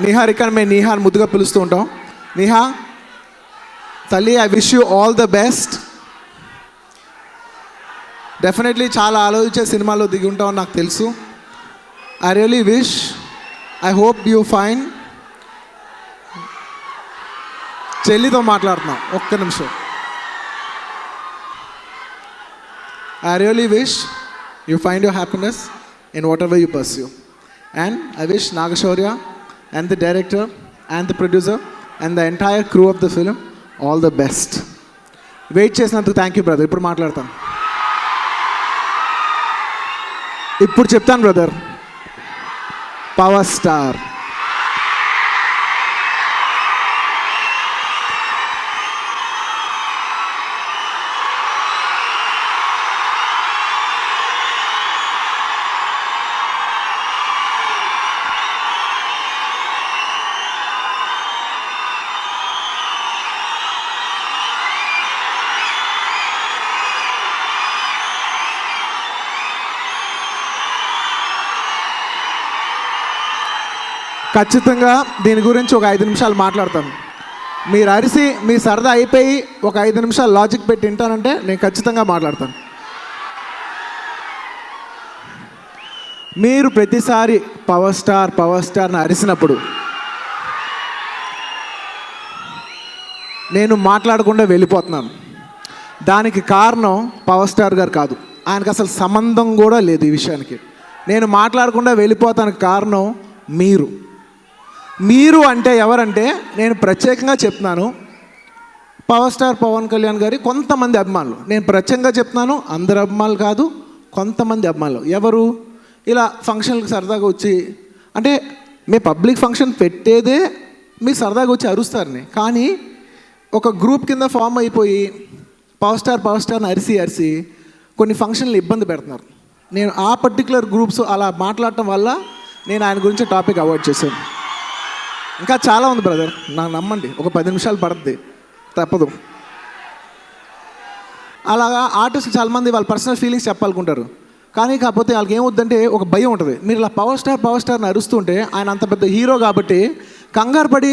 నిహారిక మేము నిహార్ ముద్దుగా పిలుస్తూ ఉంటాం. నిహా తల్లి, I wish you all the best. Definitely చాలా ఆలోచించే సినిమాలో దిగి ఉంటామని నాకు తెలుసు. I really wish, I hope you fine. చెల్లితో మాట్లాడుతున్నాం, ఒక్క నిమిషం. I really wish you find your happiness in whatever you pursue. And I wish Nagashaurya and the director and the producer and the entire crew of the film all the best. Wait చేసినందుకు thank you brother. ఇప్పుడు మాట్లాడతాను, ఇప్పుడు చెప్తాను brother. Power star ఖచ్చితంగా దీని గురించి ఒక 5 నిమిషాలు మాట్లాడతాను. మీరు అరిసి మీ సరదా అయిపోయి ఒక 5 నిమిషాలు లాజిక్ పెట్టి వింటానంటే నేను ఖచ్చితంగా మాట్లాడతాను. మీరు ప్రతిసారి పవర్ స్టార్ని అరిసినప్పుడు నేను మాట్లాడకుండా వెళ్ళిపోతున్నాను. దానికి కారణం పవర్ స్టార్ గారు కాదు, ఆయనకు అసలు సంబంధం కూడా లేదు ఈ విషయానికి. నేను మాట్లాడకుండా వెళ్ళిపోతానికి కారణం మీరు అంటే ఎవరంటే, నేను ప్రత్యేకంగా చెప్తున్నాను, పవర్ స్టార్ పవన్ కళ్యాణ్ గారి కొంతమంది అభిమానులు. నేను ప్రత్యేకంగా చెప్తున్నాను, అందరు అభిమానులు కాదు, కొంతమంది అభిమానులు. ఎవరు ఇలా ఫంక్షన్లకు సరదాగా వచ్చి, అంటే మీ పబ్లిక్ ఫంక్షన్ పెట్టేదే మీరు సరదాగా వచ్చి అరుస్తారని, కానీ ఒక గ్రూప్ కింద ఫామ్ అయిపోయి పవర్ స్టార్ని అరిసి కొన్ని ఫంక్షన్లు ఇబ్బంది పెడుతున్నారు. నేను ఆ పర్టికులర్ గ్రూప్స్ అలా మాట్లాడటం వల్ల నేను ఆయన గురించి టాపిక్ అవాయిడ్ చేశాను. ఇంకా చాలా ఉంది బ్రదర్, నాకు నమ్మండి, ఒక 10 నిమిషాలు పడుతుంది, తప్పదు. అలాగా ఆర్టిస్టులు చాలామంది వాళ్ళ పర్సనల్ ఫీలింగ్స్ చెప్పాలనుకుంటారు, కానీ కాకపోతే వాళ్ళకి ఏమవుద్దంటే ఒక భయం ఉంటుంది. మీరు ఇలా పవర్ స్టార్ని అరుస్తుంటే ఆయన అంత పెద్ద హీరో కాబట్టి కంగారు పడి